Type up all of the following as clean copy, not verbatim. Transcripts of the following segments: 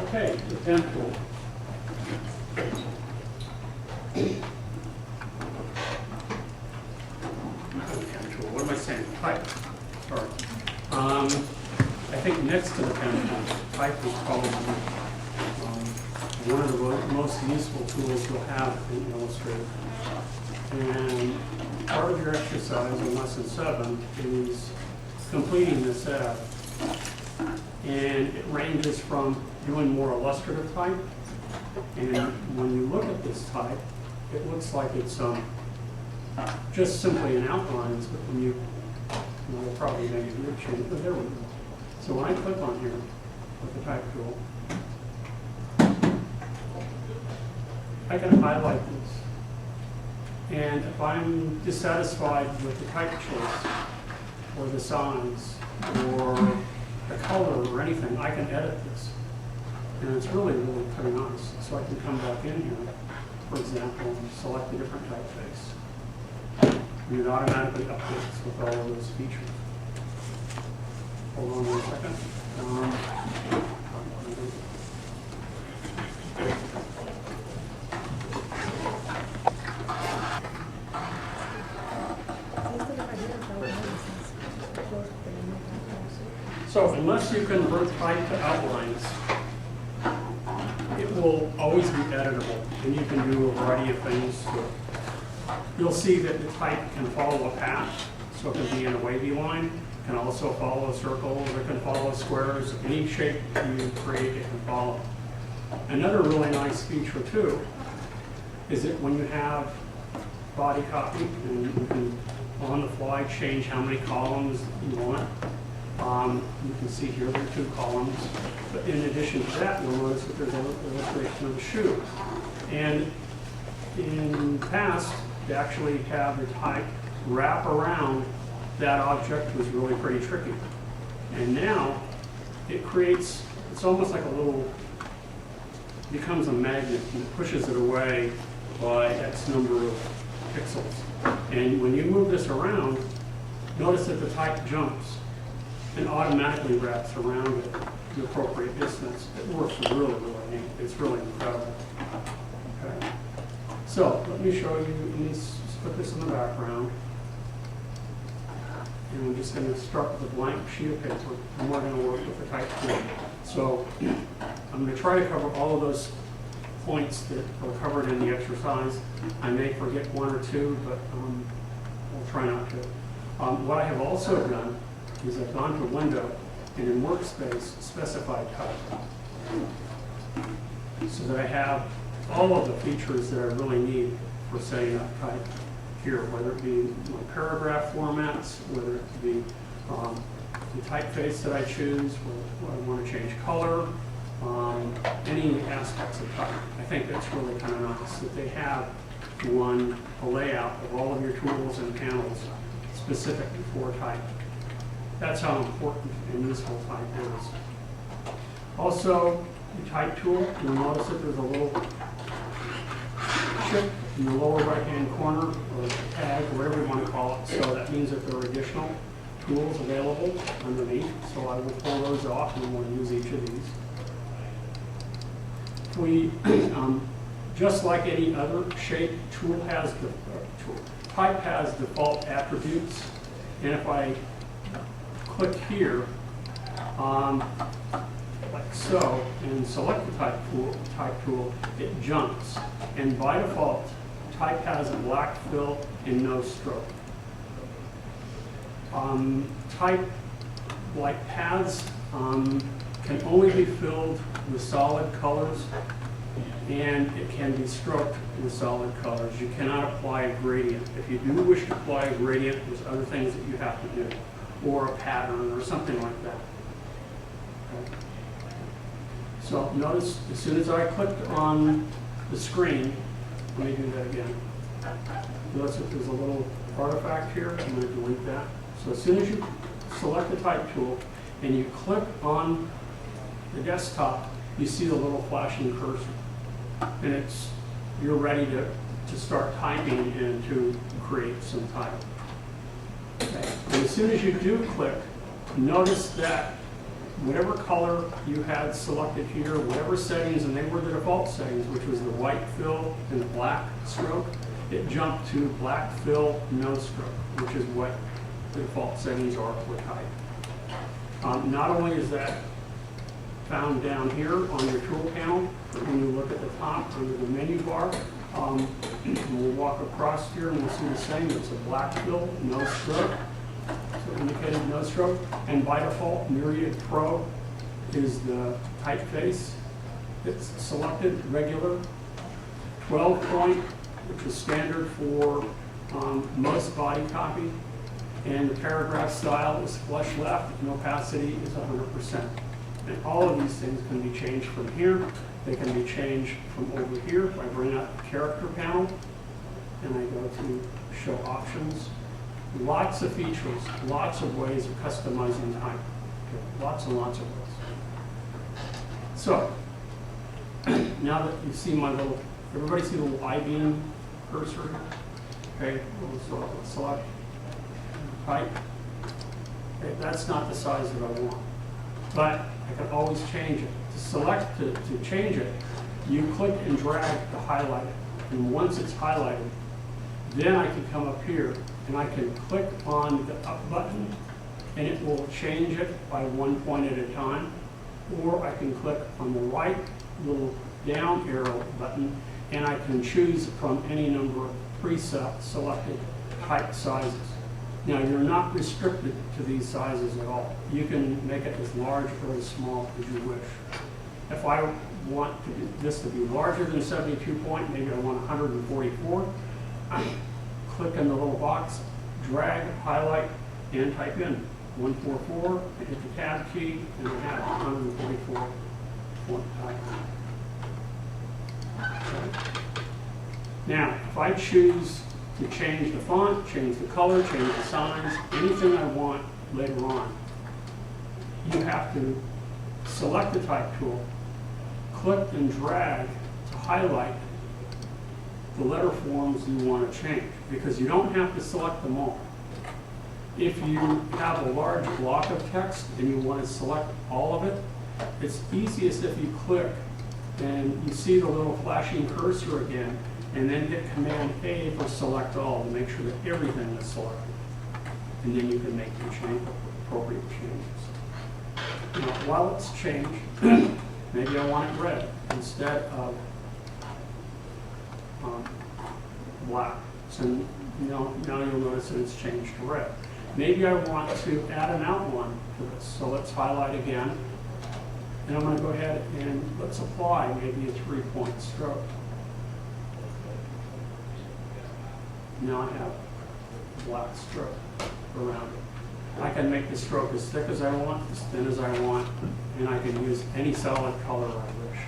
Okay, the pen tool. Not the pen tool, what am I saying? Type. Sorry. I think next to the pen tool, type is probably one of the most useful tools you'll have in Illustrator. And part of your exercise in lesson 7 is completing this set. And it ranges from doing more illustrative type. And when you look at this type, it looks like it's just simply in outlines, but when we'll probably make a weird change, but there we go. So when I click on here with the type tool, I can highlight this. And if I'm dissatisfied with the type choice, or the size, or the color, or anything, I can edit this. And it's really, really pretty nice. So I can come back in here, for example, and select a different typeface. And it automatically updates with all of those features. Hold on 1 second. So unless you convert type to outlines, it will always be editable, and you can do a variety of things to it. You'll see that the type can follow a path, so it can be in a wavy line, it can also follow circles, it can follow squares, any shape you create it can follow. Another really nice feature too is that when you have body copy, and you can on the fly change how many columns you want. You can see here there are 2 columns, but in addition to that, you'll notice that there's an illustration of a shoe. And in the past, to actually have the type wrap around that object was really pretty tricky. And now, it creates, it's almost like a little, becomes a magnet and pushes it away by X number of pixels. And when you move this around, notice that the type jumps and automatically wraps around it the appropriate distance. It works really, really neat. It's really incredible. Okay. So let me show you, let's put this in the background. And I'm just going to start with a blank sheet of paper, and we're going to work with the type tool. So I'm going to try to cover all of those points that are covered in the exercise. I may forget 1 or 2, but I'll try not to. What I have also done is I've gone to Window, and in Workspace, specified type. So that I have all of the features that I really need for setting up type here, whether it be my paragraph formats, whether it be the typeface that I choose, whether I want to change color, any aspects of type. I think that's really kind of nice that they have a layout of all of your tools and panels specific for type. That's how important and useful type is. Also, the type tool, you'll notice that there's a little chip in the lower right-hand corner, or tag, whatever you want to call it. So that means that there are additional tools available underneath. So I will pull those off, and we'll use each of these. We, just like any other shape, type has default attributes, and if I click here, like so, and select the type tool, it jumps. And by default, type has a black fill and no stroke. Type, like paths, can only be filled with solid colors, and it can be stroked with solid colors. You cannot apply a gradient. If you do wish to apply a gradient, there's other things that you have to do, or a pattern, or something like that. Okay. So notice, as soon as I clicked on the screen, let me do that again. Notice that there's a little artifact here. I'm going to delete that. So as soon as you select the type tool and you click on the desktop, you see the little flashing cursor. And you're ready to start typing and to create some type. Okay. And as soon as you do click, notice that whatever color you had selected here, whatever settings, and they were the default settings, which was the white fill and the black stroke, it jumped to black fill, no stroke, which is what the default settings are for type. Not only is that found down here on your tool panel, but when you look at the top under the menu bar, we'll walk across here and we'll see the same. It's a black fill, no stroke, so indicated no stroke. And by default, Myriad Pro is the typeface. It's selected, regular, 12 point, which is standard for most body copy. And the paragraph style is flush left, and opacity is 100%. And all of these things can be changed from here. They can be changed from over here. If I bring up the character panel and I go to show options, lots of features, lots of ways of customizing type. Okay, lots and lots of ways. So, now that you see my little, everybody see the little I-beam cursor? Okay, so select type. Okay, that's not the size that I want, but I can always change it. To select, to change it, you click and drag to highlight it. And once it's highlighted, then I can come up here and I can click on the up button and it will change it by 1 point at a time. Or I can click on the right little down arrow button and I can choose from any number of preset selected type sizes. Now, you're not restricted to these sizes at all. You can make it as large or as small as you wish. If I want this to be larger than 72 point, maybe I want 144, I click in the little box, drag, highlight, and type in 144, I hit the tab key, and I have 144 point type. Okay. Now, if I choose to change the font, change the color, change the size, anything I want later on, you have to select the type tool, click and drag to highlight the letter forms you want to change, because you don't have to select them all. If you have a large block of text and you want to select all of it, it's easiest if you click and you see the little flashing cursor again, and then hit Command A for select all to make sure that everything is selected. And then you can make your appropriate changes. Now, while it's changed, maybe I want it red instead of black. So now you'll notice that it's changed to red. Maybe I want to add an outline to this. So let's highlight again. And I'm going to go ahead and let's apply maybe a 3-point stroke. Now I have a black stroke around it. I can make the stroke as thick as I want, as thin as I want, and I can use any solid color I wish.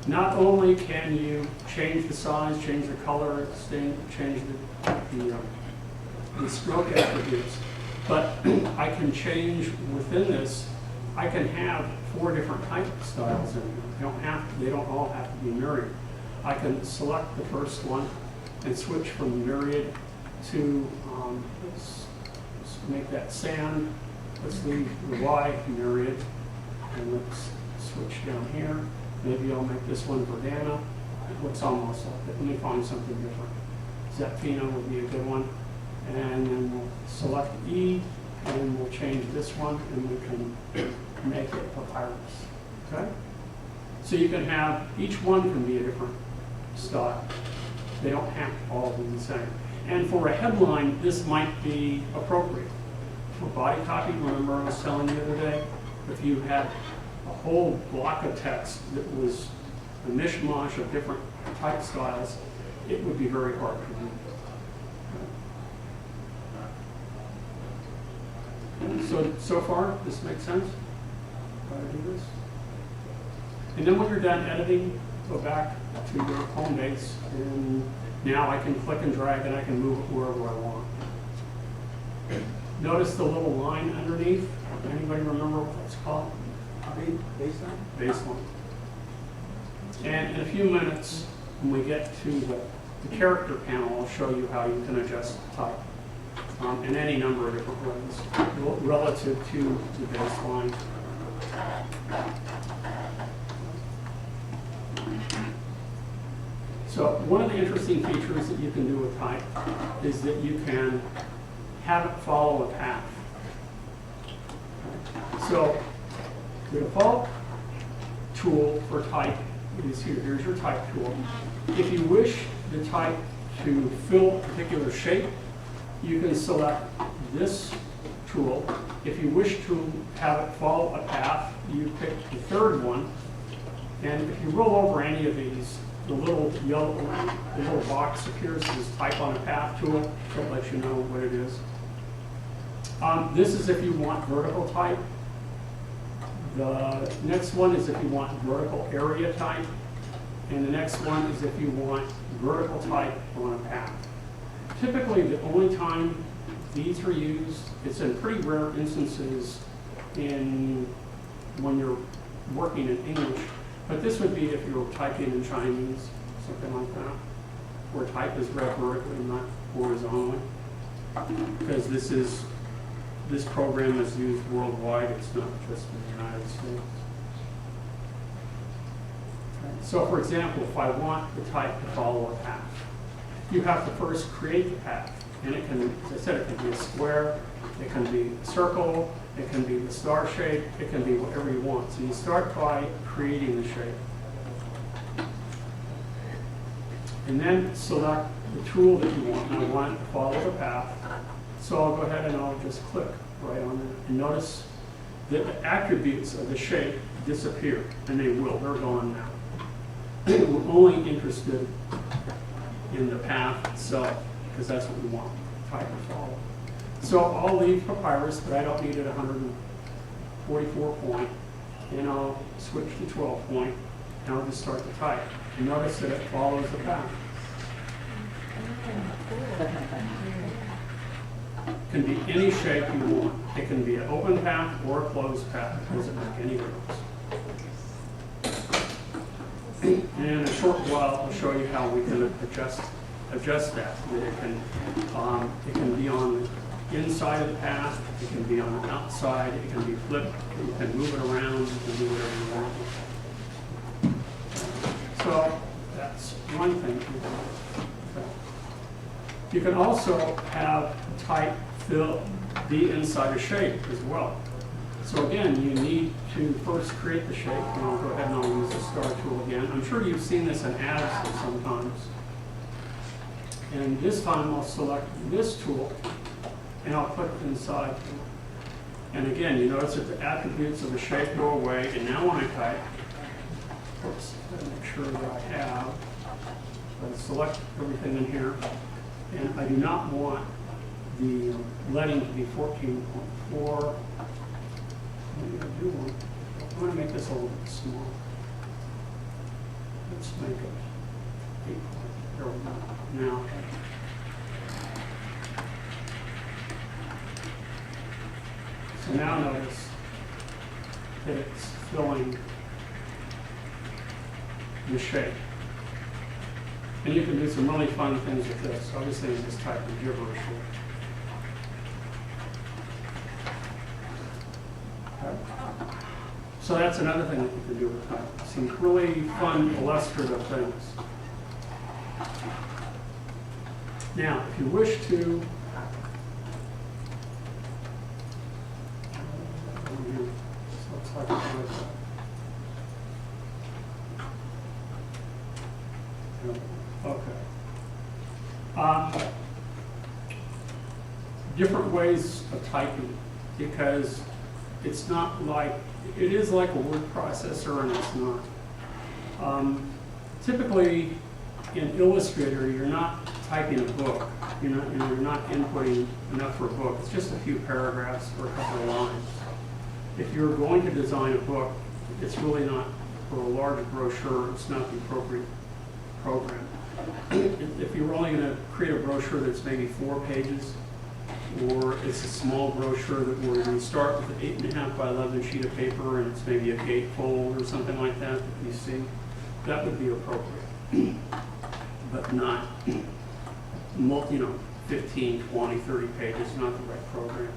Not only can you change the size, change the color, change the stroke attributes, but I can change within this. I can have 4 different type styles in here. They don't all have to be Myriad. I can select the first one and switch from Myriad to, let's make that sand. Let's leave the Y Myriad, and let's switch down here. Maybe I'll make this one Verdana. It looks almost like it. Let me find something different. Zepfino would be a good one. And then we'll select E, and we'll change this one, and we can make it Papyrus. Okay? So you can have, each one can be a different style. They don't have to all be the same. And for a headline, this might be appropriate. For body copy, remember I was telling you the other day, if you had a whole block of text that was a mishmash of different type styles, it would be very hard to read. So far, this makes sense? How to do this? And then when you're done editing, go back to your home base, and now I can click and drag and I can move it wherever I want. Notice the little line underneath. Anybody remember what that's called? Baseline? Baseline. And in a few minutes, when we get to the character panel, I'll show you how you can adjust the type in any number of different ways relative to the baseline So one of the interesting features that you can do with type is that you can have it follow a path. So the default tool for type is here. Here's your type tool. If you wish the type to fill a particular shape, you can select this tool. If you wish to have it follow a path, you pick the third one. And if you roll over any of these, the little box appears as type on a path tool. It'll let you know what it is. This is if you want vertical type. The next one is if you want vertical area type. And the next one is if you want vertical type on a path. Typically, the only time these are used, it's in pretty rare instances when you're working in English. But this would be if you were typing in Chinese, something like that, where type is read vertically, not horizontally. Because this program is used worldwide, it's not just in the United States. So for example, if I want the type to follow a path, you have to first create the path. And it can, as I said, it can be a square, it can be a circle, it can be the star shape, it can be whatever you want. So you start by creating the shape. And then select the tool that you want. And I want it to follow the path. So I'll go ahead and I'll just click right on it. And notice that the attributes of the shape disappear. And they will, they're gone now. We're only interested in the path itself, because that's what we want, type to follow. So I'll leave Papyrus, but I don't need it 144 point, and I'll switch to 12 point, and I'll just start to type. And notice that it follows the path. It can be any shape you want. It can be an open path or a closed path. It doesn't make any difference. And in a short while, I'll show you how we can adjust that. It can be on the inside of the path, it can be on the outside, it can be flipped, you can move it around, you can do whatever you want. So that's one thing. You can also have type be inside a shape as well. So again, you need to first create the shape, and I'll go ahead and I'll use the star tool again. I'm sure you've seen this in ads sometimes. And this time I'll select this tool, and I'll put it inside. And again, you notice that the attributes of the shape go away, and now when I type, oops, gotta make sure that I have, I select everything in here, and I do not want the leading to be 14.4. I'm going to make this a little bit small. Let's make it 8. There we go. Now, so now notice that it's filling the shape. And you can do some really fun things with this. Obviously, you just type the gibberish here. So that's another thing that you can do with type. Some really fun illustrative things. Now, if you wish to, different ways of typing, because it's not like, it is like a word processor and it's not. Typically, in Illustrator, you're not typing a book. You're not inputting enough for a book. It's just a few paragraphs or a couple of lines. If you're going to design a book, it's really not, for a large brochure, it's not the appropriate program. If you're only going to create a brochure that's maybe 4 pages, or it's a small brochure where you start with an 8.5 by 11 sheet of paper and it's maybe a gatefold or something like that that you see, that would be appropriate. But not, 15, 20, 30 pages, not the right program.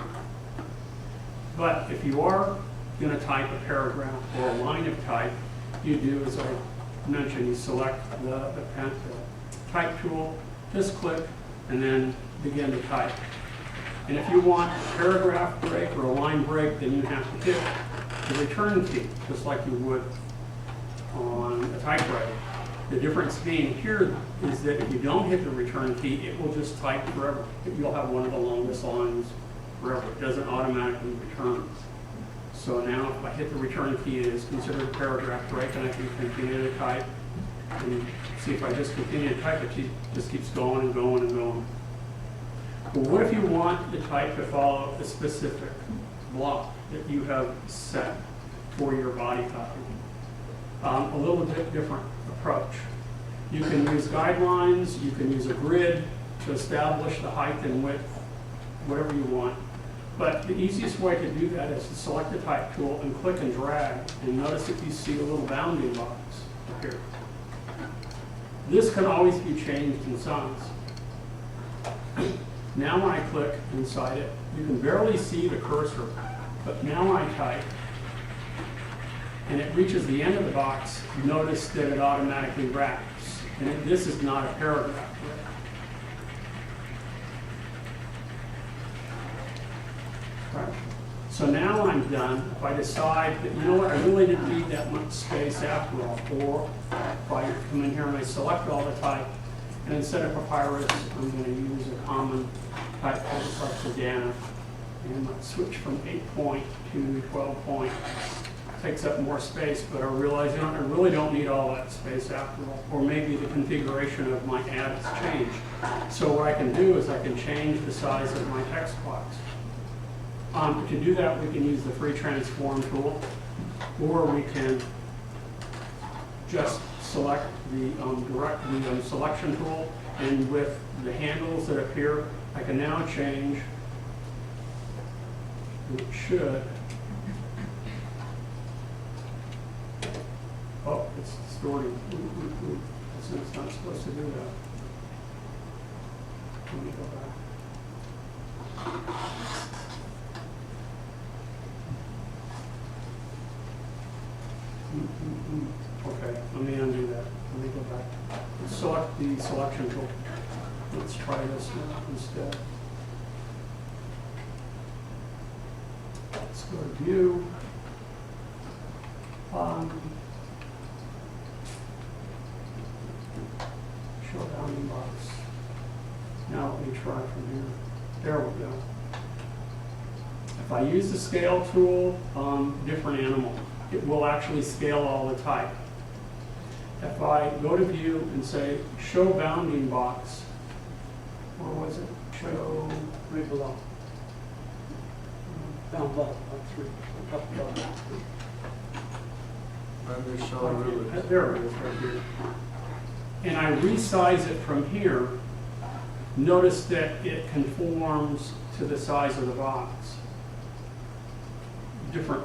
But if you are going to type a paragraph or a line of type, you do, as I mentioned, you select the pen tool. type tool, just click, and then begin to type. And if you want a paragraph break or a line break, then you have to hit the return key, just like you would on a typewriter. The difference being here is that if you don't hit the return key, it will just type forever. You'll have one of the longest lines forever. It doesn't automatically return. So now if I hit the return key, it is considered a paragraph break, and I can continue to type. And see, if I just continue to type, it just keeps going and going and going. But what if you want the type to follow a specific block that you have set for your body copy? A little bit different approach. You can use guidelines, you can use a grid to establish the height and width, whatever you want. But the easiest way to do that is to select the type tool and click and drag, and notice if you see a little bounding box here. This can always be changed in size. Now when I click inside it, you can barely see the cursor, but now when I type, and it reaches the end of the box, notice that it automatically wraps. And this is not a paragraph yet. Right. So now I'm done. If I decide that, you know what, I really didn't need that much space after all, or if I come in here and I select all the type, and instead of Papyrus, I'm going to use a common type like Sedana, and let's switch from 8-point to 12-point. Takes up more space, but I realize I really don't need all that space after all. Or maybe the configuration of my ad has changed. So what I can do is I can change the size of my text box. To do that, we can use the free transform tool, or we can just select the selection tool, and with the handles that appear, I can now change. It should. Oh, it's distorting. It's not supposed to do that. Let me go back. Okay, let me undo that. Let me go back. Let's select the selection tool. Let's try this now instead. Let's go to view. Show bounding box. Now let me try from here. There we go. If I use the scale tool, different animal, it will actually scale all the type. If I go to view and say show bounding box, or was it show Right below. Down below, up through, up below. There it is, right here. And I resize it from here. Notice that it conforms to the size of the box. Different,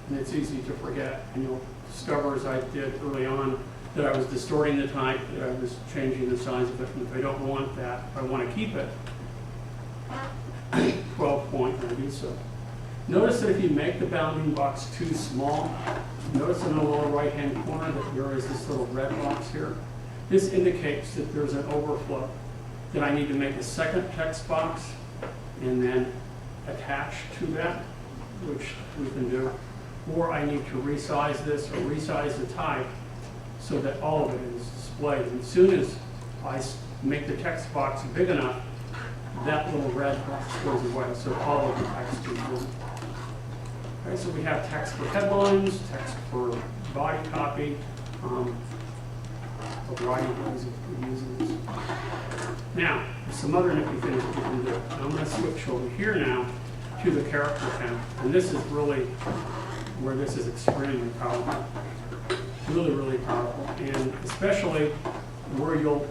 and it's easy to forget. And you'll discover, as I did early on, that I was distorting the type, that I was changing the size of it. And if I don't want that, if I want to keep it 12-point, I do so. Notice that if you make the bounding box too small, notice in the lower right-hand corner that there is this little red box here. This indicates that there's an overflow, that I need to make a second text box and then attach to that, which we can do. Or I need to resize this or resize the type so that all of it is displayed. And as soon as I make the text box big enough, that little red box goes away, so all of the text is moved. Okay, so we have text for headlines, text for body copy, a variety of ways of using this. Now, there's some other nifty things that we can do. I'm going to switch over here now to the character count. And this is really where this is extremely powerful. Really, really powerful. And especially where you'll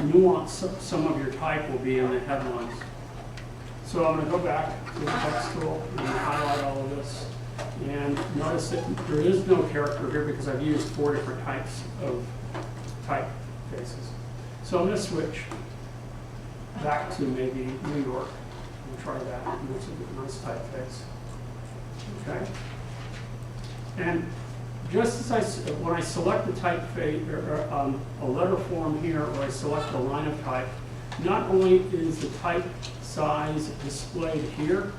nuance some of your type will be in the headlines. So I'm going to go back to the text tool and highlight all of this. And notice that there is no character here because I've used 4 different types of typefaces. So I'm going to switch back to maybe New York. We'll try that. It's a nice typeface. Okay. And just as when I select the typeface, or a letter form here, or I select a line of type, not only is the type size displayed here,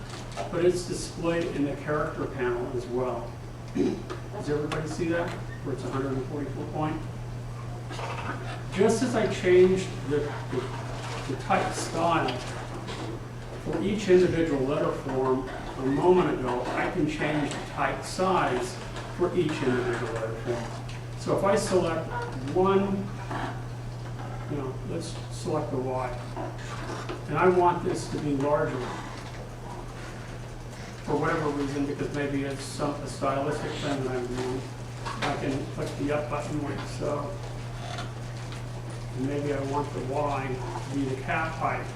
but it's displayed in the character panel as well. Does everybody see that? Where it's 144 point? Just as I changed the type style for each individual letter form a moment ago, I can change the type size for each individual letter form. So if I select one, let's select the Y, and I want this to be larger for whatever reason, because maybe it's a stylistic thing that I'm doing. I can click the up button like so. And maybe I want the Y to be the cap height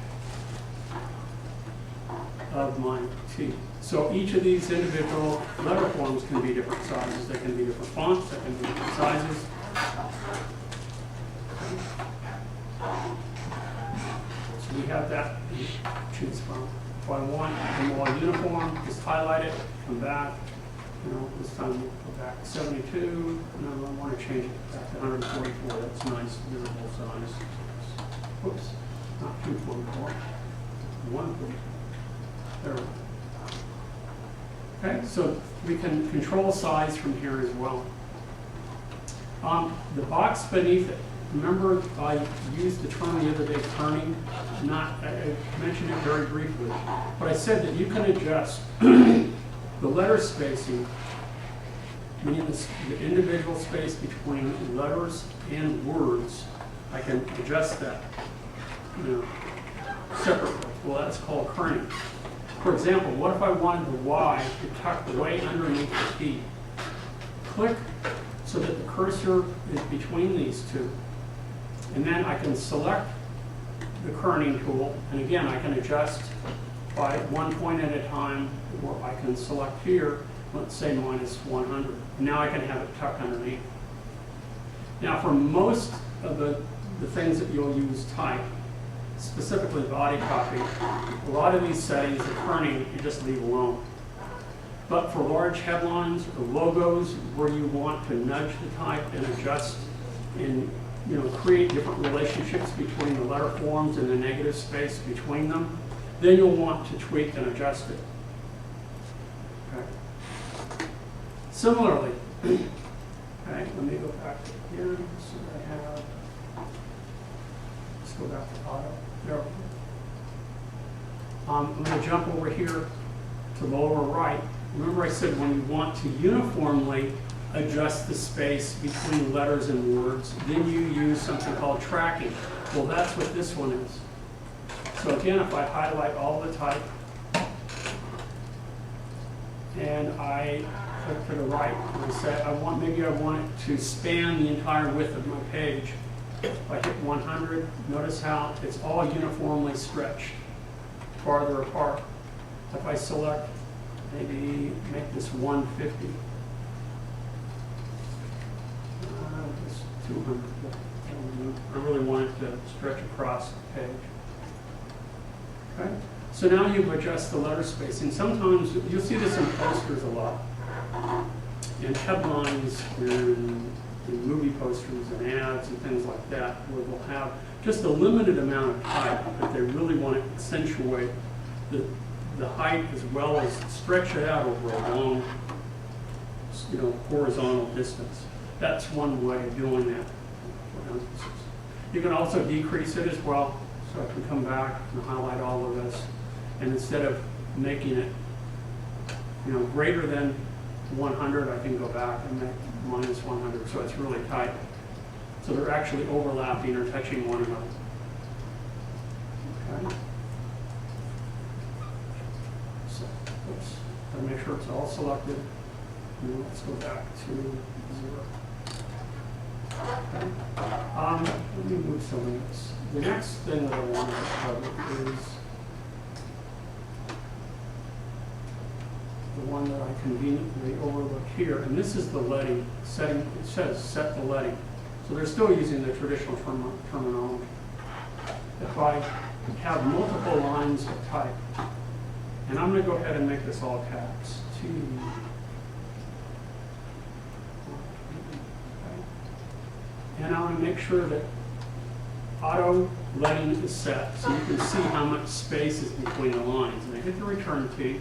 of my T. So each of these individual letter forms can be different sizes. They can be different fonts, they can be different sizes. So we have that to choose from. If I want a more uniform, just highlight it, come back. This time we'll go back to 72. And I want to change it back to 144. That's nice, visible size. Whoops, not 244. 144. There we go. Okay, so we can control size from here as well. The box beneath it, remember I used the term the other day, kerning. I mentioned it very briefly, but I said that you can adjust the letter spacing, meaning the individual space between letters and words. I can adjust that, separately. Well, that's called kerning. For example, what if I wanted the Y to tuck way underneath the T? Click so that the cursor is between these two. And then I can select the kerning tool, and again, I can adjust by one point at a time, or I can select here, let's say -100. And now I can have it tucked underneath. Now, for most of the things that you'll use type, specifically body copy, a lot of these settings, the kerning, you just leave alone. But for large headlines or logos where you want to nudge the type and adjust and create different relationships between the letter forms and the negative space between them, then you'll want to tweak and adjust it. Okay. Similarly, okay, let me go back here. So I have, let's go back to auto. There. I'm going to jump over here to lower right. Remember I said when you want to uniformly adjust the space between letters and words, then you use something called tracking. Well, that's what this one is. So again, if I highlight all the type, and I click to the right, and I say maybe I want it to span the entire width of my page. If I hit 100, notice how it's all uniformly stretched farther apart. If I select, maybe make this 150, just 200. I really want it to stretch across the page. Okay. So now you've adjusted the letter spacing. Sometimes you'll see this in posters a lot, in headlines, in movie posters and ads and things like that, where they'll have just a limited amount of type, but they really want to accentuate the height as well as stretch it out over a long, horizontal distance. That's one way of doing that. You can also decrease it as well. So I can come back and highlight all of this, and instead of making it, greater than 100, I can go back and make -100, so it's really tight. So they're actually overlapping or touching one another. Okay. So, oops, gotta make sure it's all selected. And let's go back to 0. Okay. Let me move some of this. The next thing that I want to cover is the one that I conveniently overlook here, and this is the leading setting. It says set the leading. So they're still using the traditional terminology. If I have multiple lines of type, and I'm going to go ahead and make this all caps, T, and I want to make sure that auto leading is set, so you can see how much space is between the lines. And I hit the return key,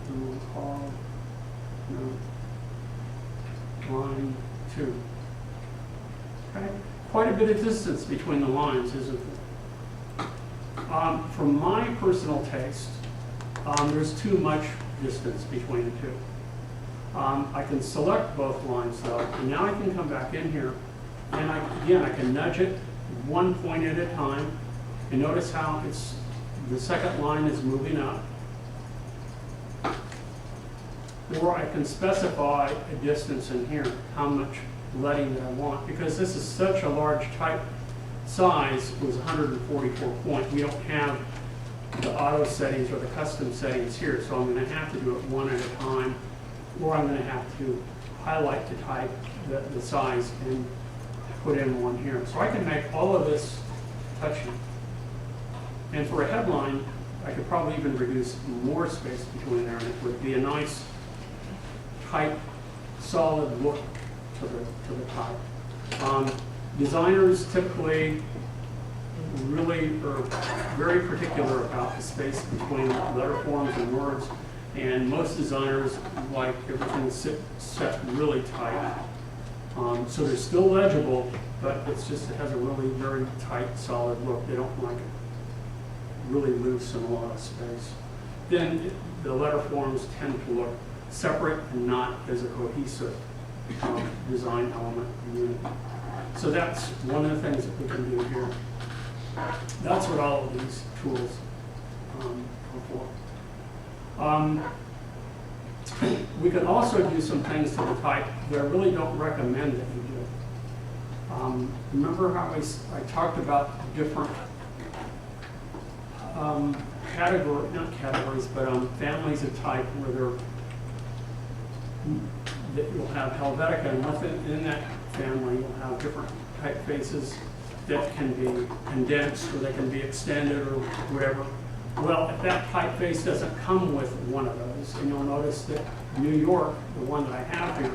and we'll call line 2. Okay, quite a bit of distance between the lines, isn't there? From my personal taste, there's too much distance between the two. I can select both lines though, and now I can come back in here, and again, I can nudge it 1 point at a time, and notice how the second line is moving up. Or I can specify a distance in here, how much leading that I want, because this is such a large type size, it was 144 point. We don't have the auto settings or the custom settings here, so I'm going to have to do it one at a time, or I'm going to have to highlight the type, the size, and put in one here. So I can make all of this touching. And for a headline, I could probably even reduce more space between there, and it would be a nice, tight, solid look to the type. Designers typically really are very particular about the space between letter forms and words, and most designers like everything set really tight. So they're still legible, but it has a really very tight, solid look. They don't like it really loose and a lot of space. Then the letter forms tend to look separate and not as a cohesive design element unit. So that's one of the things that we can do here. That's what all of these tools are for. We can also do some things to the type that I really don't recommend that you do. Remember how I talked about different not categories, but families of type where that you'll have Helvetica, and within that family you'll have different typefaces that can be condensed or they can be extended or whatever. Well, if that typeface doesn't come with one of those, and you'll notice that New York, the one that I have here,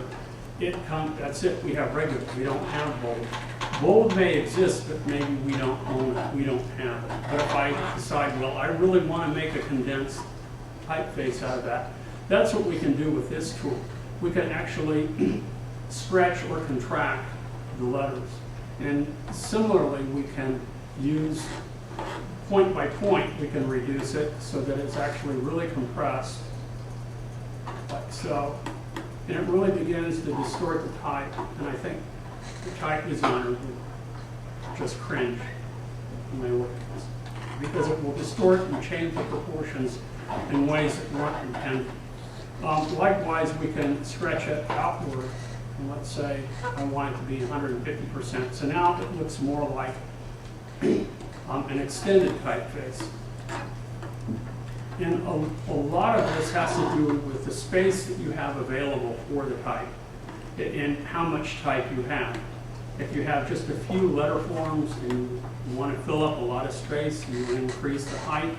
that's it, we have regular, we don't have bold. Bold may exist, but maybe we don't own it, we don't have it. But if I decide, well, I really want to make a condensed typeface out of that, that's what we can do with this tool. We can actually stretch or contract the letters. And similarly, we can use point by point, we can reduce it so that it's actually really compressed, like so. And it really begins to distort the type, and I think the type designer would just cringe when they look at this, because it will distort and change the proportions in ways that weren't intended. Likewise, we can stretch it outward, and let's say I want it to be 150%. So now it looks more like an extended typeface. And a lot of this has to do with the space that you have available for the type and how much type you have. If you have just a few letter forms and you want to fill up a lot of space, you increase the height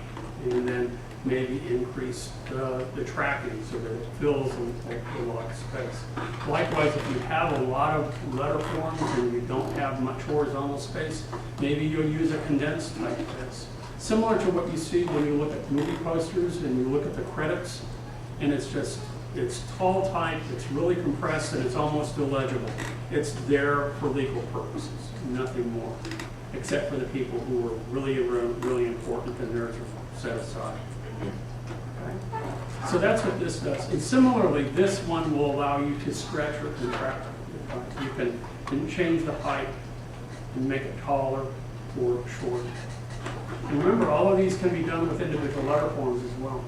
and then maybe increase the tracking so that it fills a lot of space. Likewise, if you have a lot of letter forms and you don't have much horizontal space, maybe you'll use a condensed typeface. Similar to what you see when you look at movie posters and you look at the credits, and it's tall type, it's really compressed, and it's almost illegible. It's there for legal purposes, nothing more, except for the people who are really important and theirs are set aside. Okay? So that's what this does. And similarly, this one will allow you to stretch or contract. You can change the height and make it taller or shorter. And remember, all of these can be done with individual letter forms as well.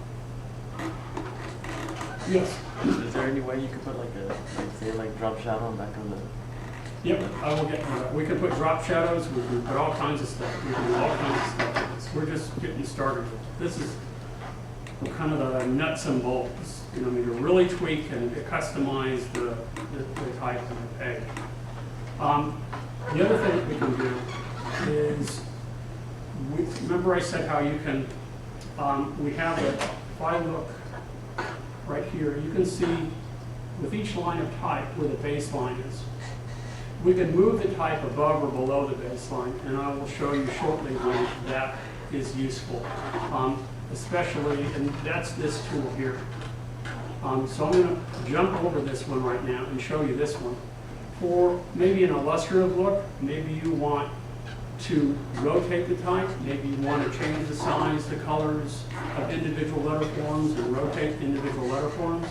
Yes? Is there any way you could put like drop shadow on the back of the... Yep, I will get to that. We can put drop shadows, we can put all kinds of stuff. We can do all kinds of stuff with this. We're just getting started. This is kind of the nuts and bolts. You know, I mean, to really tweak and to customize the type and the page. The other thing that we can do is, remember I said how you can, we have if I look right here, you can see with each line of type where the baseline is. We can move the type above or below the baseline, and I will show you shortly when that is useful. Especially, and that's this tool here. So I'm going to jump over this one right now and show you this one. For maybe an illustrative look, maybe you want to rotate the type, maybe you want to change the size, the colors of individual letter forms and rotate individual letter forms.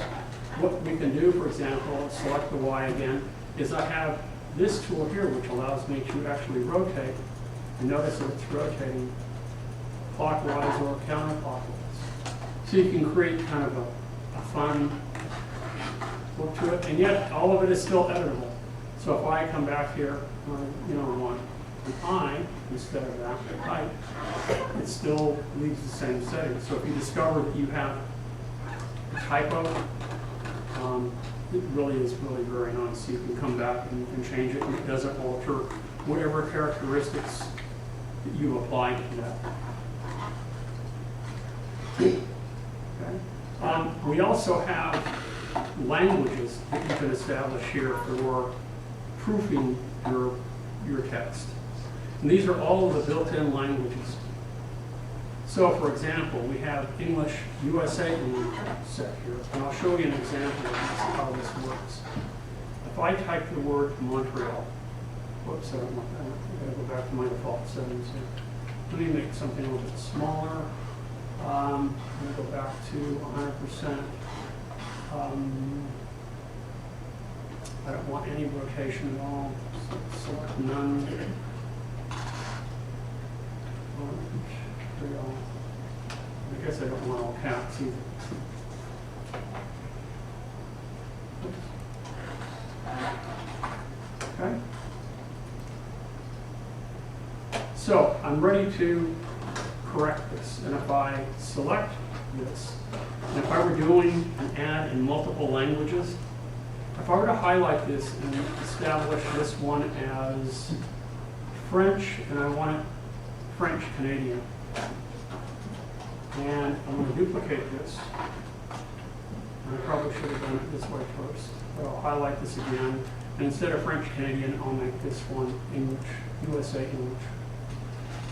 What we can do, for example, select the Y again, is I have this tool here which allows me to actually rotate, and notice that it's rotating clockwise or counterclockwise. So you can create kind of a fun look to it, and yet all of it is still editable. So if I come back here, I want an I instead of that, the type, it still leaves the same setting. So if you discover that you have a typo, it really is really very nice. You can come back and you can change it, and it doesn't alter whatever characteristics that you applied to that. Okay. We also have languages that you can establish here for proofing your text. And these are all of the built-in languages. So for example, we have English, USA English set here, and I'll show you an example of how this works. If I type the word Montreal, whoops, I gotta go back to my default settings here. Let me make something a little bit smaller. I'm gonna go back to 100%. I don't want any rotation at all. So select none. I guess I don't want all caps either. Okay. So I'm ready to correct this. And if I select this, and if I were doing an ad in multiple languages, if I were to highlight this and establish this one as French, and I want it French Canadian, and I'm going to duplicate this, and I probably should have done it this way first, but I'll highlight this again, and instead of French Canadian, I'll make this one English, USA English.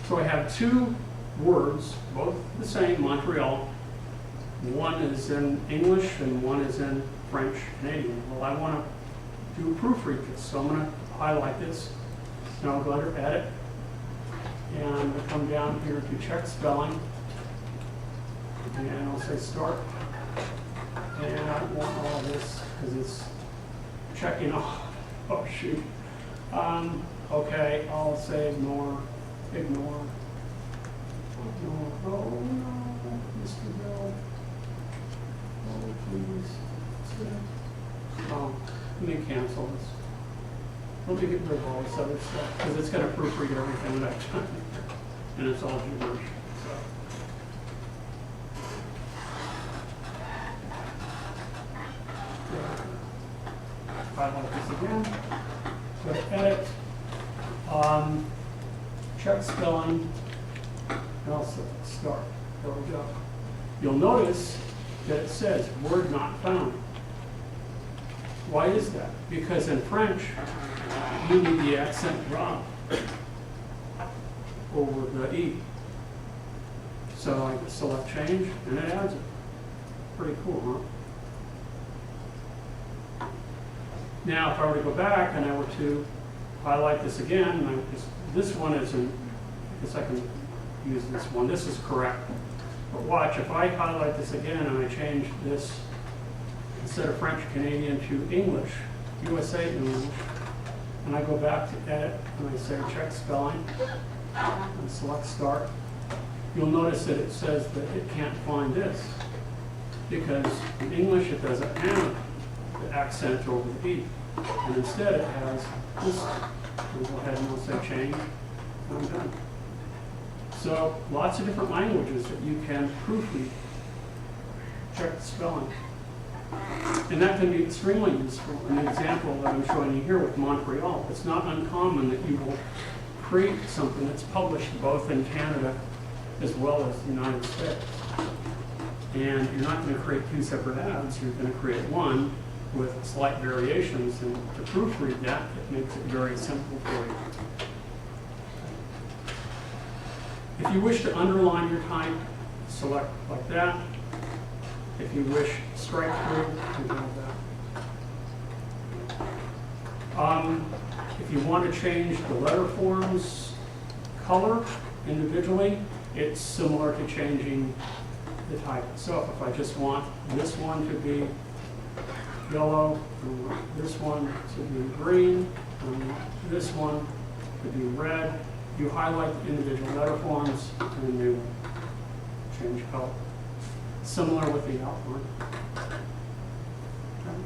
So I have two words, both the same, Montreal. One is in English and one is in French Canadian. Well, I want to do a proofread this, so I'm going to highlight this. Now I'll go under Edit, and I'm going to come down here to check spelling, and I'll say Start. And I don't want all of this because it's checking off. Oh shoot. Okay, I'll say ignore. Oh no, Mr. Bill. Oh please. Oh, let me cancel this. Let me get rid of all this other stuff, because it's going to proofread everything that I've done, and it's all gibberish. So. Highlight this again. Go to Edit. Check spelling. And also Start. There we go. You'll notice that it says word not found. Why is that? Because in French, you need the accent drop over the E. So I select change, and it adds it. Pretty cool, huh? Now, if I were to go back and I were to highlight this again, this one isn't, I guess I can use this one. This is correct. But watch, if I highlight this again and I change this, instead of French Canadian to English, USA English, and I go back to Edit and I say check spelling and select Start, you'll notice that it says that it can't find this because in English it doesn't have the accent over the E, and instead it has this. We'll go ahead and we'll say change, and I'm done. So lots of different languages that you can proofread. Check the spelling. And that can be extremely useful. An example that I'm showing you here with Montreal, it's not uncommon that you will create something that's published both in Canada as well as the United States. And you're not going to create two separate ads, you're going to create one, with slight variations, and to proofread that, it makes it very simple for you. If you wish to underline your type, select like that. If you wish strike through, you can have that. If you want to change the letter form's color individually, it's similar to changing the type itself. If I just want this one to be yellow, I want this one to be green, I want this one to be red, you highlight the individual letter forms and they will change color. Similar with the outline. Okay.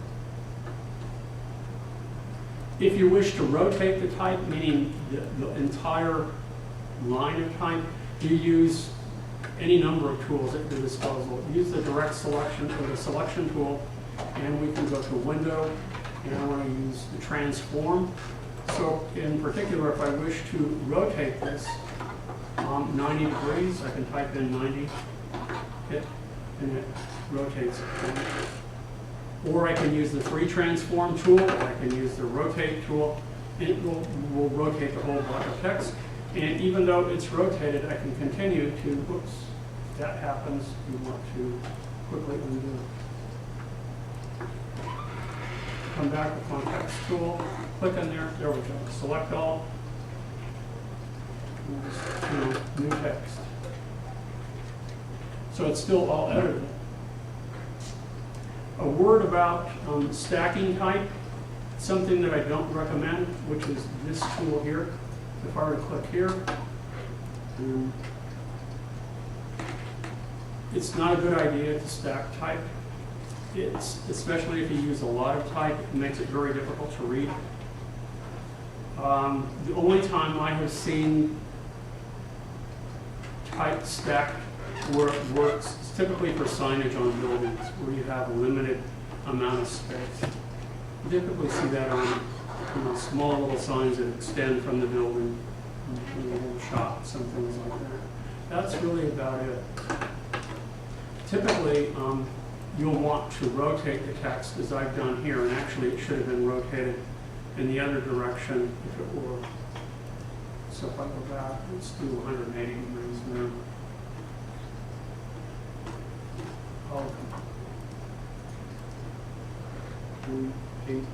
If you wish to rotate the type, meaning the entire line of type, you use any number of tools at your disposal. Use the direct selection or the selection tool, and we can go to Window, and I want to use the transform. So in particular, if I wish to rotate this 90 degrees, I can type in 90, hit, and it rotates it. Or I can use the free transform tool, or I can use the rotate tool. It will rotate the whole block of text. And even though it's rotated, I can continue to, whoops, if that happens, you want to quickly undo. Come back with context tool, click in there we go, select all, new text. So it's still all editable. A word about stacking type, something that I don't recommend, which is this tool here. If I were to click here, it's not a good idea to stack type. Especially if you use a lot of type, it makes it very difficult to read. The only time I have seen type stacked where it works is typically for signage on buildings where you have a limited amount of space. You typically see that on small little signs that extend from the building, little shops and things like that. That's really about it. Typically, you'll want to rotate the text as I've done here, and actually it should have been rotated in the other direction if it were. So if I go back, let's do 180 degrees now. Oh. 3, 8.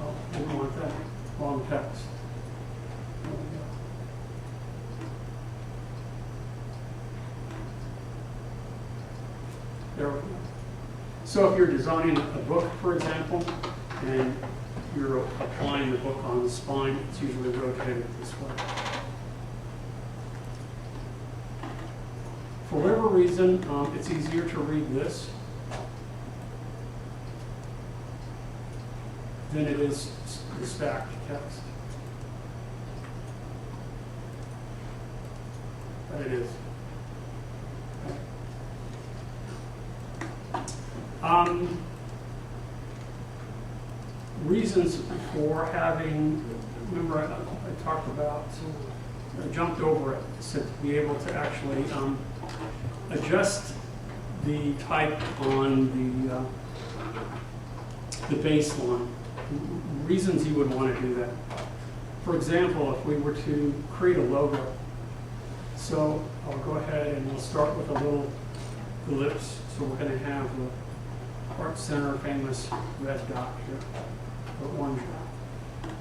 Oh, we don't want that. Long text. There we go. There we go. So if you're designing a book, for example, and you're applying the book on the spine, it's usually rotated this way. For whatever reason, it's easier to read this than it is the stacked text. But it is. Reasons for having, remember I talked about, I jumped over it, so to be able to actually adjust the type on the baseline. Reasons you would want to do that. For example, if we were to create a logo, so I'll go ahead and we'll start with a little ellipse. So we're going to have the Art Center famous red dot here, or orange dot.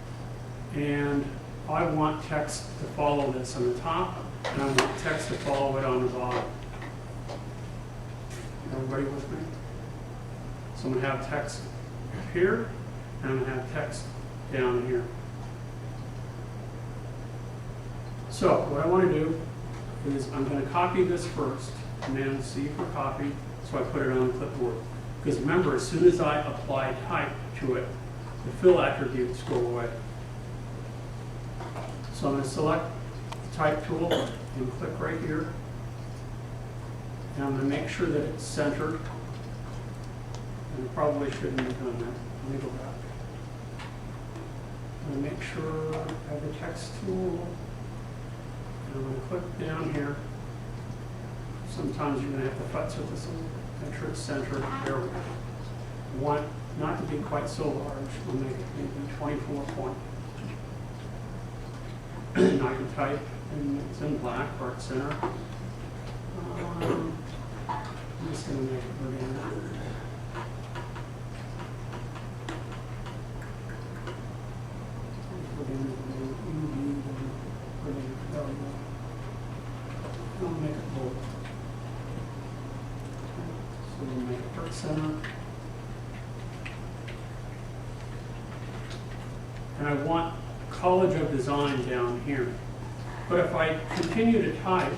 And I want text to follow this on the top, and I want text to follow it on the bottom. Everybody with me? So I'm going to have text here, and I'm going to have text down here. So what I want to do is I'm going to copy this first, Command C for copy, so I put it on the clipboard. Because remember, as soon as I apply type to it, the fill attributes go away. So I'm going to select the type tool and click right here. And I'm going to make sure that it's centered. And I probably shouldn't have done that. Let me go back. I'm going to make sure I have the text tool. And I'm going to click down here. Sometimes you're going to have to futz with this a little bit. Make sure it's centered. There we go. want it not to be quite so large. We'll make it maybe 24 point. And I can type, and it's in black, heart center. I'm just going to make it vertical. I'll make it bold. So we'll make it heart center. And I want College of Design down here. But if I continue to type,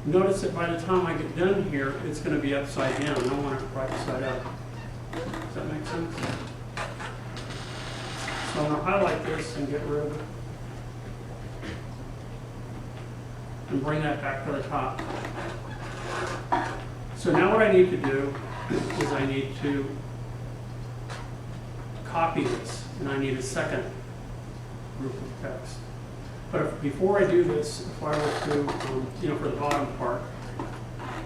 notice that by the time I get done here, it's going to be upside down. I don't want it right side up. Does that make sense? So I'm going to highlight this and get rid of it. And bring that back to the top. So now what I need to do is I need to copy this, and I need a second group of text. But before I do this, if I were to, for the bottom part,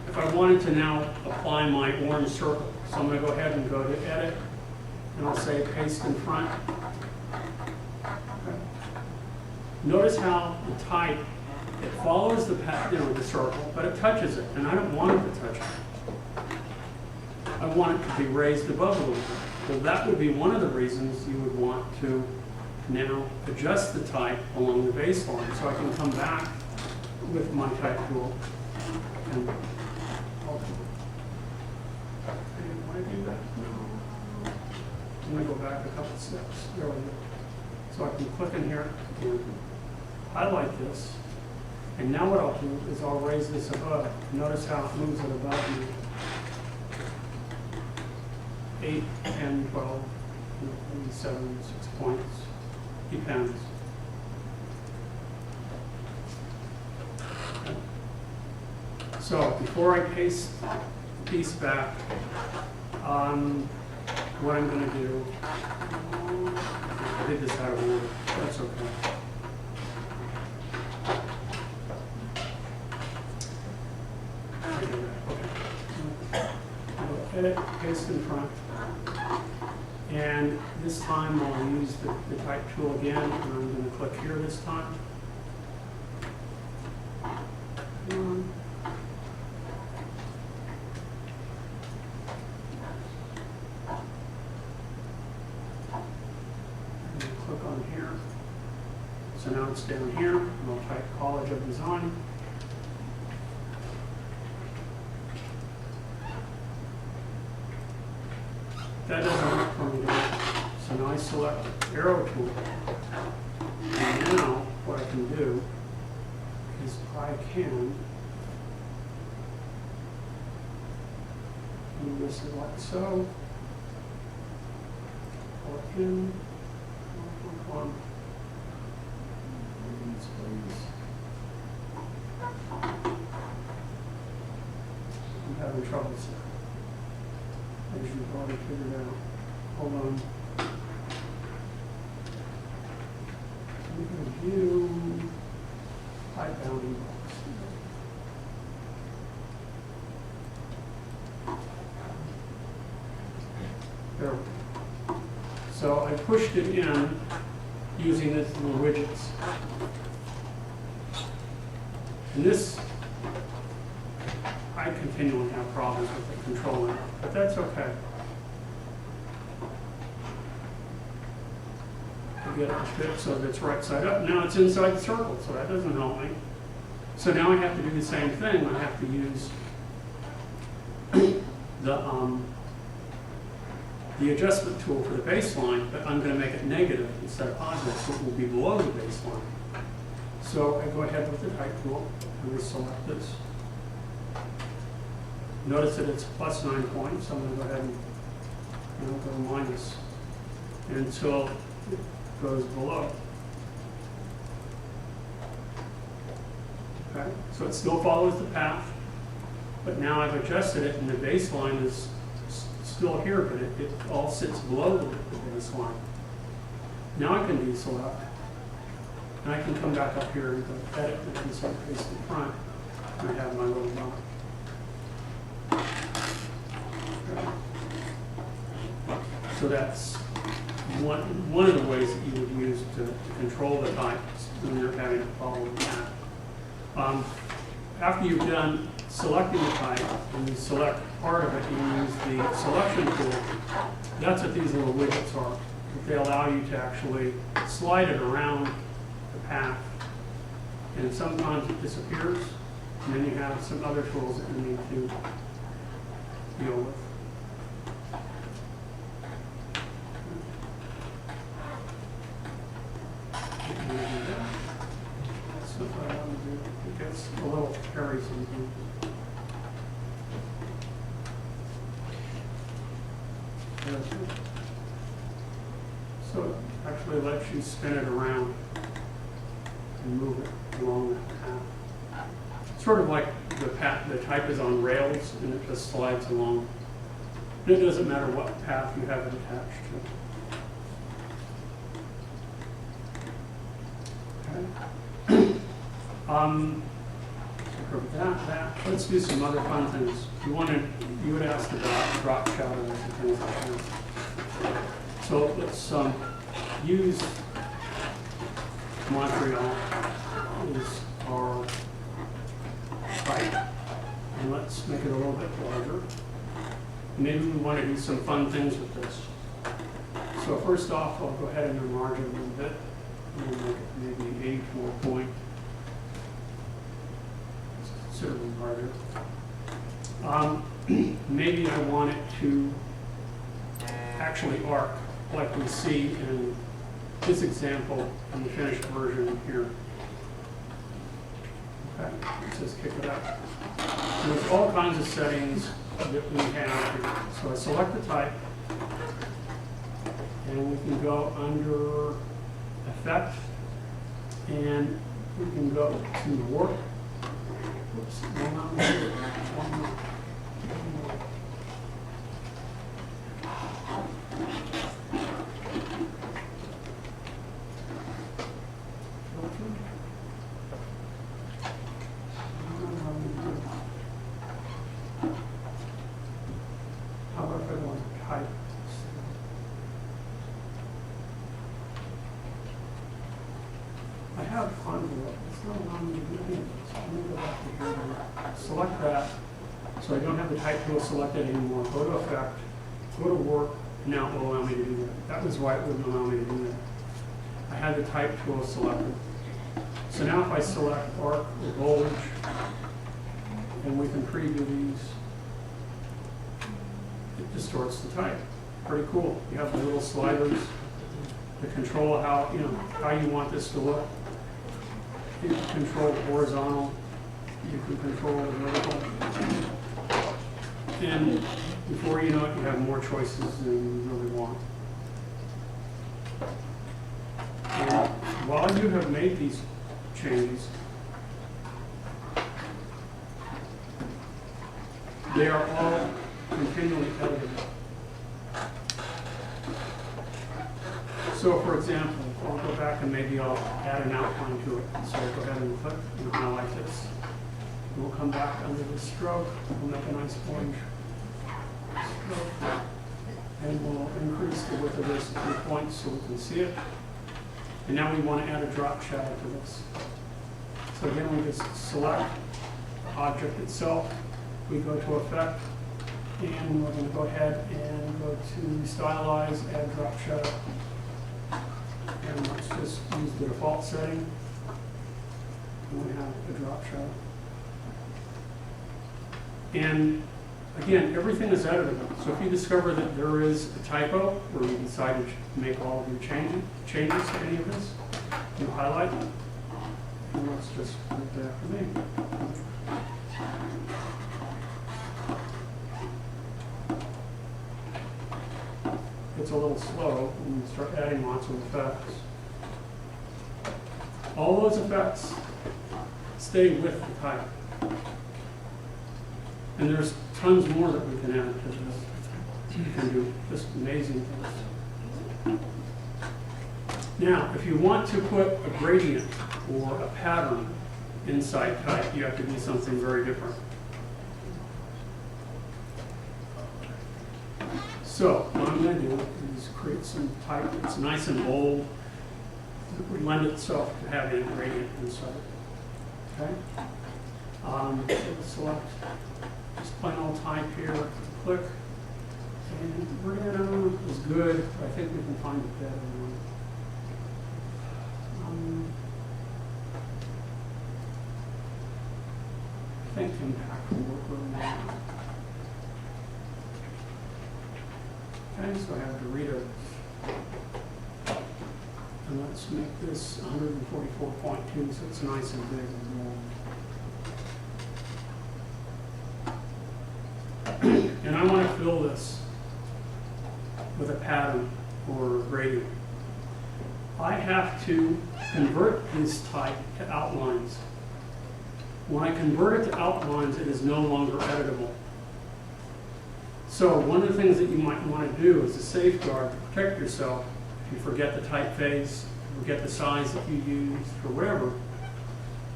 if I wanted to now apply my orange circle, so I'm going to go ahead and go to Edit, and I'll say Paste in Front. Okay. Notice how the type, it follows the path, the circle, but it touches it, and I don't want it to touch it. I want it to be raised above a little bit. Well, that would be one of the reasons you would want to now adjust the type along the baseline. So I can come back with my type tool and alter it. And when I do that, no. I'm going to go back a couple steps. There we go. So I can click in here and highlight this. And now what I'll do is I'll raise this above. Notice how it moves it above me. 8, 10, 12, maybe 7, 6 points. Depends. So before I paste the piece back, what I'm going to do, I did this out of order. That's okay. Edit, paste in front, and this time I'll use the type tool again, and I'm going to click here this time. And click on here. So now it's down here, and I'll type College of Design. That doesn't work for me today. So now I select the arrow tool. And now what I can do is I can move this like so. Pull it in. One. I'm having trouble. As you've already figured out. Hold on. We're going to view height bounding box. There we go. So I pushed it in using these little widgets. And this, I continually have problems with the controlling, but that's okay. To get it fit so that it's right side up. Now it's inside the circle, so that doesn't help me. So now I have to do the same thing. I have to use the adjustment tool for the baseline, but I'm going to make it negative instead of positive, so it will be below the baseline. So I go ahead with the type tool and we select this. Notice that it's plus 9 points, so I'm going to go ahead and go minus until it goes below. Okay, so it still follows the path, but now I've adjusted it and the baseline is still here, but it all sits below the baseline. Now I can deselect, And I can come back up here and go edit and insert paste in front. And I have my little dot. So that's one of the ways that you would use to control the type when you're having to follow the path. After you've done selecting the type and you select part of it, you use the selection tool. That's what these little widgets are. They allow you to actually slide it around the path. And sometimes it disappears, and then you have some other tools that you need to deal with. That's what I want to do. It gets a little hairy sometimes. So it actually lets you spin it around and move it along that path. Sort of like the type is on rails and it just slides along. And it doesn't matter what path you have it attached to. Okay. Let's do some other fun things. You would ask about drop shadows and things like that. So let's use Montreal is our type, and let's make it a little bit larger. Maybe we want to do some fun things with this. So first off, I'll go ahead and enlarge it a little bit. And make it maybe 84 point. It's considerably larger. Maybe I want it to actually arc, like we see in this example in the finished version here. Okay, let's just kick it up. And there's all kinds of settings that we have here. So I select the type, and we can go under Effect, and we can go to Warp. Whoops, one more. How about if I want to type? I have envelope. It's not allowing me to do anything. So I'm going to go back to here and select that. So I don't have the type tool selected anymore. Go to Effect, go to Work, and now it will allow me to do that. That was why it wouldn't allow me to do that. I had the type tool selected. So now if I select Arc or Bulge, and we can preview these, it distorts the type. Pretty cool. You have the little sliders to control how you want this to look. You can control the horizontal, you can control the vertical. And before you know it, you have more choices than you really want. And while you have made these changes, they are all continually edited. So for example, I'll go back and maybe I'll add an outline to it. So I'll go ahead and click and highlight this. And we'll come back under the stroke. We'll make a nice orange stroke. And we'll increase the width of this to 3 points so we can see it. And now we want to add a drop shadow to this. So again, we just select the object itself. We go to Effect, and we're going to go ahead and go to Stylize, Add Drop Shadow. And let's just use the default setting. And we have a drop shadow. And again, everything is editable. So if you discover that there is a typo, or you decided to make all of your changes to any of this, you highlight it. And let's just put that for me. It's a little slow when you start adding lots of effects. All those effects stay with the type. And there's tons more that we can add to this. You can do just amazing things. Now, if you want to put a gradient or a pattern inside type, you have to do something very different. So what I'm going to do is create some type that's nice and bold. It would lend itself to having a gradient inside. Okay? So select just plain old type here, click, and random is good, but I think we can find a better one. I think impact will work really well. Okay, so I have Doritos. And let's make this 144.2 so it's nice and big and long. And I want to fill this with a pattern or gradient. I have to convert this type to outlines. When I convert it to outlines, it is no longer editable. So one of the things that you might want to do as a safeguard to protect yourself, if you forget the typeface, forget the size that you used, or whatever,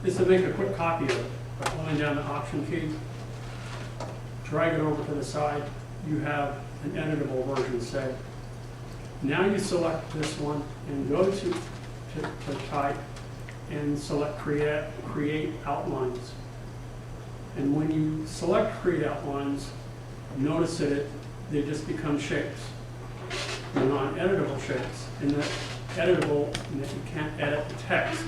is to make a quick copy of it by holding down the Option key, drag it over to the side, you have an editable version saved. Now you select this one and go to type and select create outlines. And when you select create outlines, notice that they just become shapes. They're non-editable shapes. And that editable, and that you can't edit the text.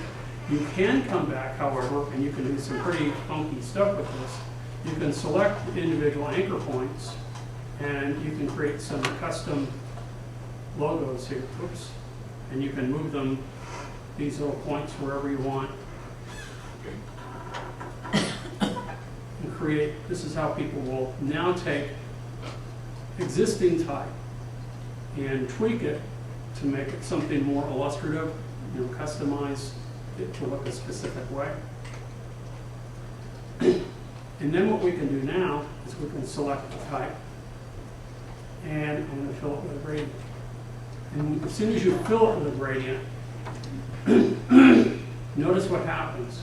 You can come back, however, and you can do some pretty funky stuff with this. You can select individual anchor points, and you can create some custom logos here. Oops. And you can move them, these little points, wherever you want. And create, this is how people will now take existing type and tweak it to make it something more illustrative, customize it to look a specific way. And then what we can do now is we can select the type, and I'm going to fill it with a gradient. And as soon as you fill it with a gradient, notice what happens.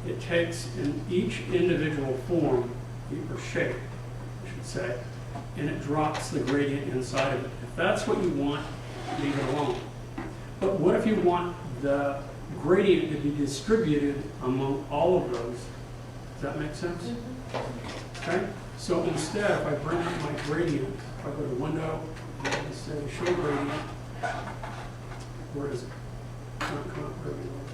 It takes in each individual form, or shape, I should say, and it drops the gradient inside of it. If that's what you want, leave it alone. But what if you want the gradient to be distributed among all of those? Does that make sense? Okay? So instead, if I bring up my gradient, if I go to Window, and I say Show Gradient, where is it? Not come up very well.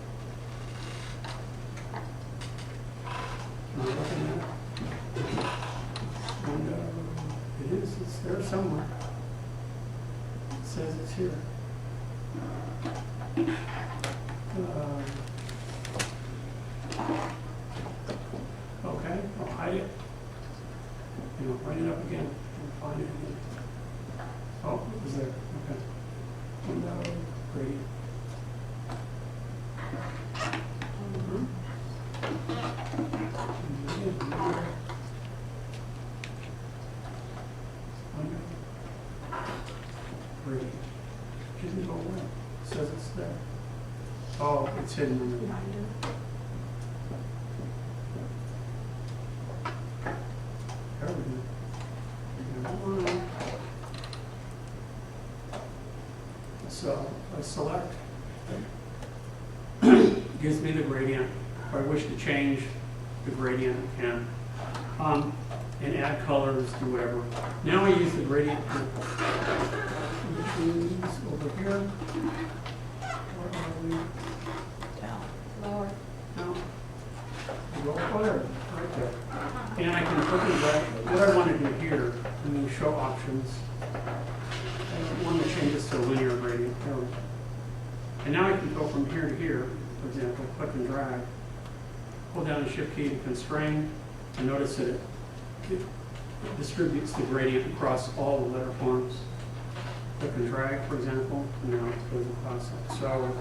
Am I looking at it? Window, it is, it's there somewhere. It says it's here. Okay, I'll hide it. And I'll bring it up again and find it again. Oh, it was there. Okay. Window, gradient. Gradient. Didn't go away. It says it's there. Oh, it's hidden in the There we go. So I select, gives me the gradient. If I wish to change the gradient, I can. And add colors, do whatever. Now I use the gradient which is over here. Where are we? Down. Lower. No. Go there, right there. And I can click and drag. What I want to do here, let me show options. I want to change this to a linear gradient. There we go. And now I can go from here to here, for example, click and drag. Hold down the Shift key to constrain, and notice that it distributes the gradient across all the letter forms. Click and drag, for example, and now it goes across like so,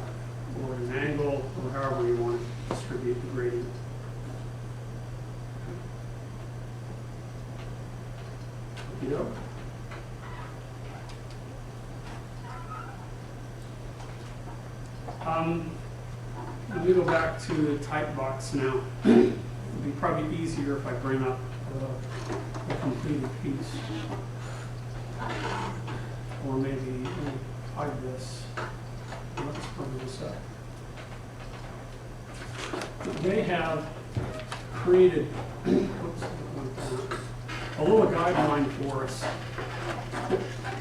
or an angle, or however you want to distribute the gradient. You know? back to the type box now. It'd be probably easier if I bring up the completed piece. Or maybe hide this. Let's bring this up. They have created oops, a little guideline for us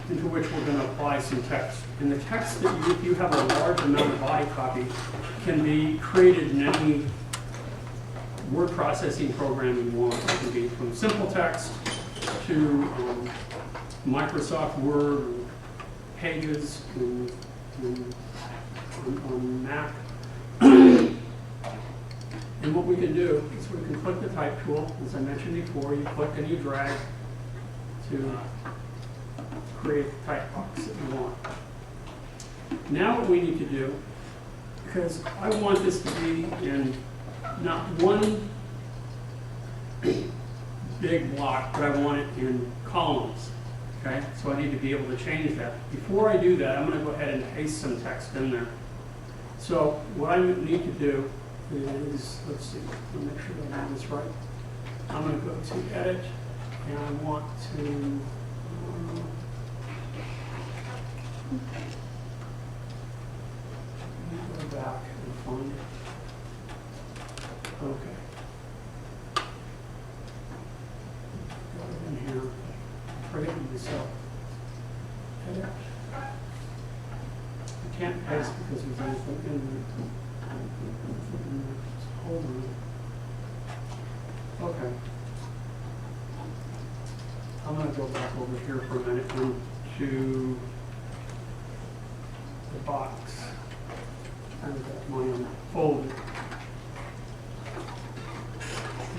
into which we're going to apply some text. And the text that if you have a large amount of body copy can be created in any word processing program you want. It can be from simple text to Microsoft Word, or Pages on Mac. And what we can do is we can click the type tool. As I mentioned before, you click and you drag to create the type box that you want. Now what we need to do, because I want this to be in not one big block, but I want it in columns. Okay, so I need to be able to change that. Before I do that, I'm going to go ahead and paste some text in there. So what I need to do is, let's see, let me make sure that I do this right. I'm going to go to Edit, and I want to go back and find it. Okay. Go in here. Forget myself. Edit. I can't paste because there's anything in there. Hold on. Okay. I'm going to go back over here for a minute into the box. I've got my own folder.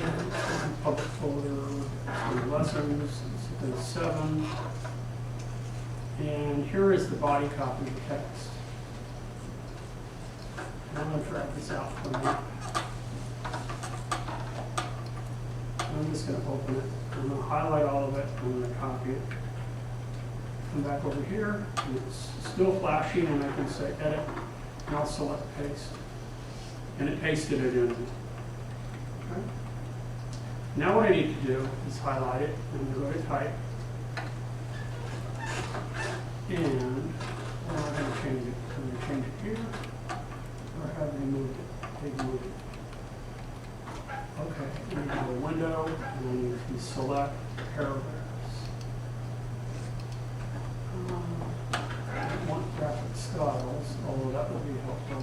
And public folder, lessons, 7. And here is the body copy of the text. I'm going to drag this out for a minute. I'm just going to open it. I'm going to highlight all of it. I'm going to copy it. Come back over here. And it's still flashing, and I can say Edit, and I'll select Paste. And it pasted it in. Okay. Now what I need to do is highlight it and go to Type. And I'm going to change it. I'm going to change it here. Or have they moved it? They've moved it. Okay, I need to go to Window, and I need to select Paragraphs. I don't want graphic styles, although that would be helpful.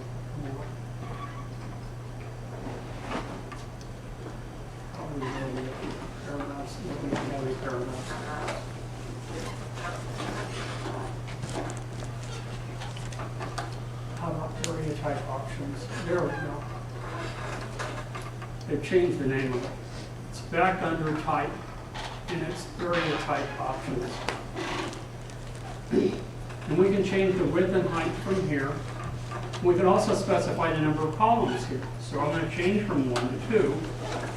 Probably really paragraphs, looking at heavy paragraphs. How about area type options? There we go. They've changed the name of it. It's back under type, and it's area type options. And we can change the width and height from here. We can also specify the number of columns here. So I'm going to change from 1 to 2,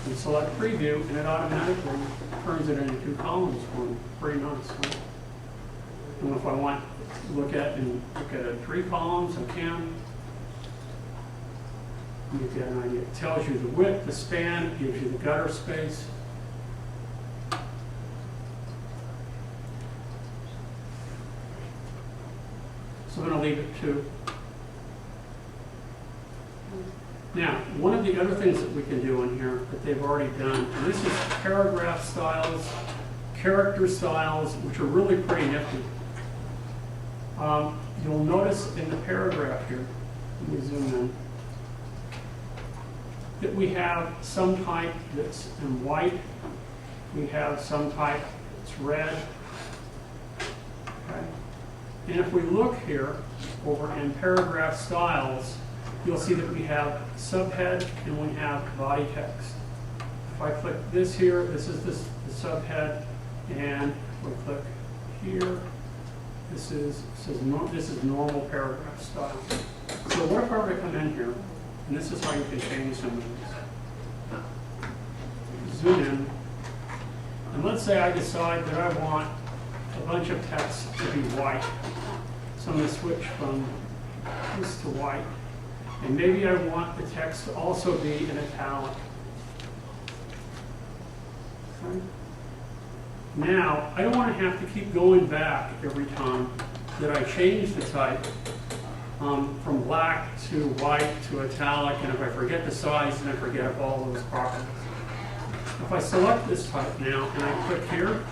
and select Preview, and it automatically turns it into 2 columns for me. Pretty nice. Right? And if I want to look at it 3 columns, I can. You get an idea. It tells you the width, the span, gives you the gutter space. So I'm going to leave it 2. Now, one of the other things that we can do in here that they've already done, and this is paragraph styles, character styles, which are really pretty nifty. You'll notice in the paragraph here, let me zoom in, that we have some type that's in white, we have some type that's red. Okay. And if we look here over in paragraph styles, you'll see that we have subhead and we have body text. If I click this here, this is the subhead, and if we click here, this is normal paragraph style. So what if I were to come in here, and this is how you can change some of these. Zoom in, and let's say I decide that I want a bunch of text to be white. So I'm going to switch from this to white. And maybe I want the text to also be in italic. Okay. Now, I don't want to have to keep going back every time that I change the type from black to white to italic, and if I forget the size, then I forget all those properties. If I select this type now and I click here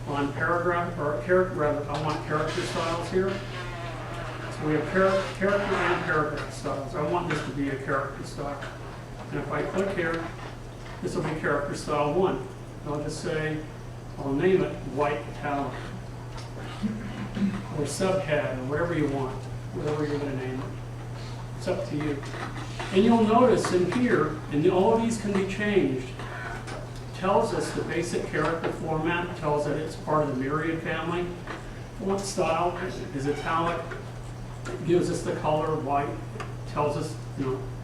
on paragraph, or character, rather, I want character styles here. So we have character and paragraph styles. I want this to be a character style. And if I click here, this will be character style 1. And I'll just say, I'll name it white italic, or subhead, or whatever you want, whatever you're going to name it. It's up to you. And you'll notice in here, and all of these can be changed, tells us the basic character format, tells that it's part of the myriad family. Font style is italic, it gives us the color white, tells us,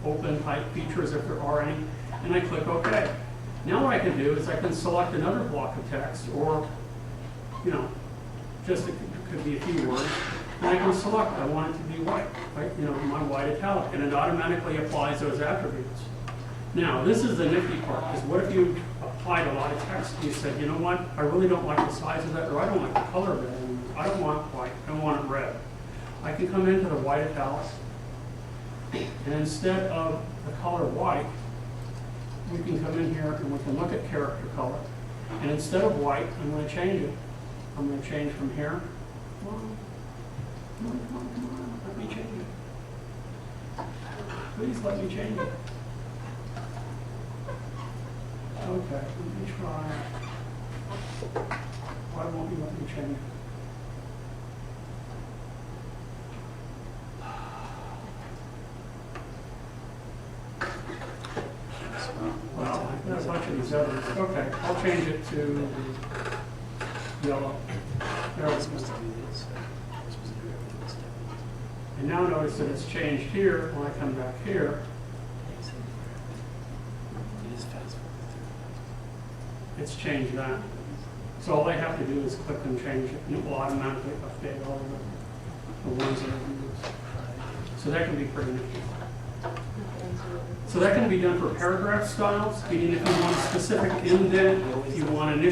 open type features if there are any, and I click OK. Now what I can do is I can select another block of text, or, just it could be a few words, and I can select, I want it to be white, right? My white italic, and it automatically applies those attributes. Now, this is the nifty part, because what if you applied a lot of text and you said, you know what, I really don't like the size of that, or I don't like the color of it, and I don't want it white, I want it red. I can come into the white italic, and instead of the color white, we can come in here and we can look at character color. And instead of white, I'm going to change it. I'm going to change from here. Come on, let me change it. Please let me change it. Okay, let me try. Why won't you let me change it? Well, I've got a bunch of these others. Okay, I'll change it to yellow. There we go. And now notice that it's changed here. When I come back here, it's changed that. So all I have to do is click and change it, and it will automatically update all of the ones that I've used. So that can be pretty nifty. So that can be done for paragraph styles, meaning if you want a specific indent, if you want an